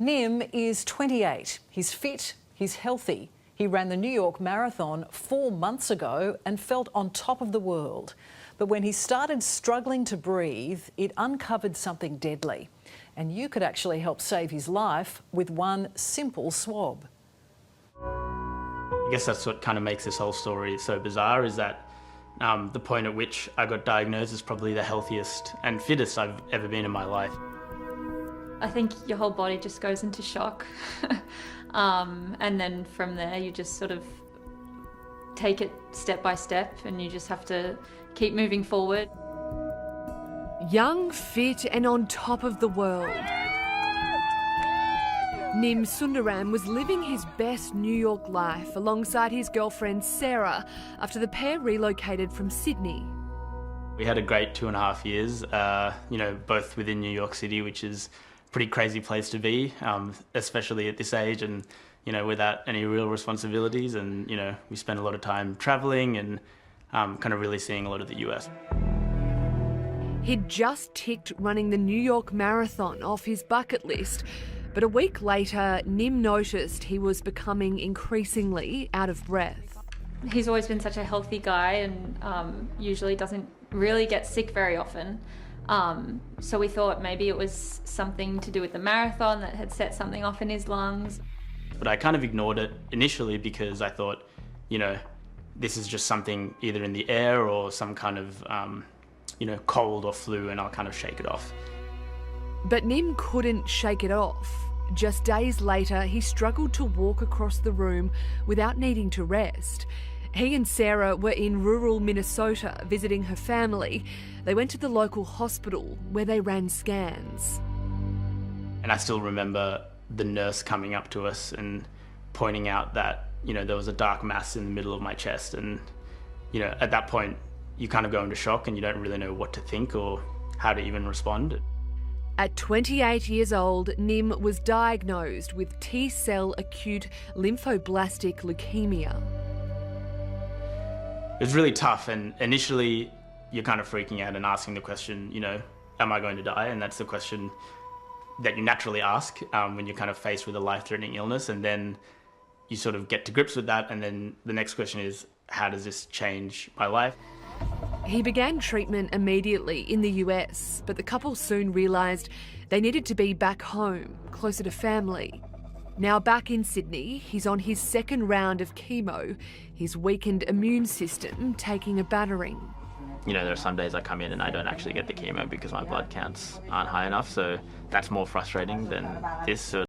Nim is 28. He's fit, he's healthy. He ran the New York Marathon 4 months ago and felt on top of the world. But when he started struggling to breathe, it uncovered something deadly. And you could actually help save his life with one simple swab. I guess that's what kind of makes this whole story so bizarre, is that the point at which I got diagnosed is probably the healthiest and fittest I've ever been in my life. I think your whole body just goes into shock. And then from there you just sort of take it step by step and you just have to keep moving forward. Young, fit and on top of the world. Nim Sundaram was living his best New York life alongside his girlfriend Sarah after the pair relocated from Sydney. We had a great 2.5 years, both within New York City, which is a pretty crazy place to be, especially at this age and, without any real responsibilities. And, we spent a lot of time traveling and kind of really seeing a lot of the US. He'd just ticked running the New York Marathon off his bucket list, but a week later, Nim noticed he was becoming increasingly out of breath. He's always been such a healthy guy and usually doesn't really get sick very often. So we thought maybe it was something to do with the marathon that had set something off in his lungs. But I kind of ignored it initially because I thought, this is just something either in the air or some kind of, cold or flu, and I'll kind of shake it off. But Nim couldn't shake it off. Just days later, he struggled to walk across the room without needing to rest. He and Sarah were in rural Minnesota visiting her family. They went to the local hospital where they ran scans. And I still remember the nurse coming up to us and pointing out that, there was a dark mass in the middle of my chest. And, at that point, you kind of go into shock and you don't really know what to think or how to even respond. At 28 years old, Nim was diagnosed with T-cell acute lymphoblastic leukemia. It was really tough, and initially you're kind of freaking out and asking the question, am I going to die? And that's the question that you naturally ask when you're kind of faced with a life-threatening illness, and then you sort of get to grips with that, and then the next question is, how does this change my life? He began treatment immediately in the US, but the couple soon realised they needed to be back home, closer to family. Now back in Sydney, he's on his second round of chemo, his weakened immune system taking a battering. There are some days I come in and I don't actually get the chemo because my blood counts aren't high enough, so that's more frustrating than this.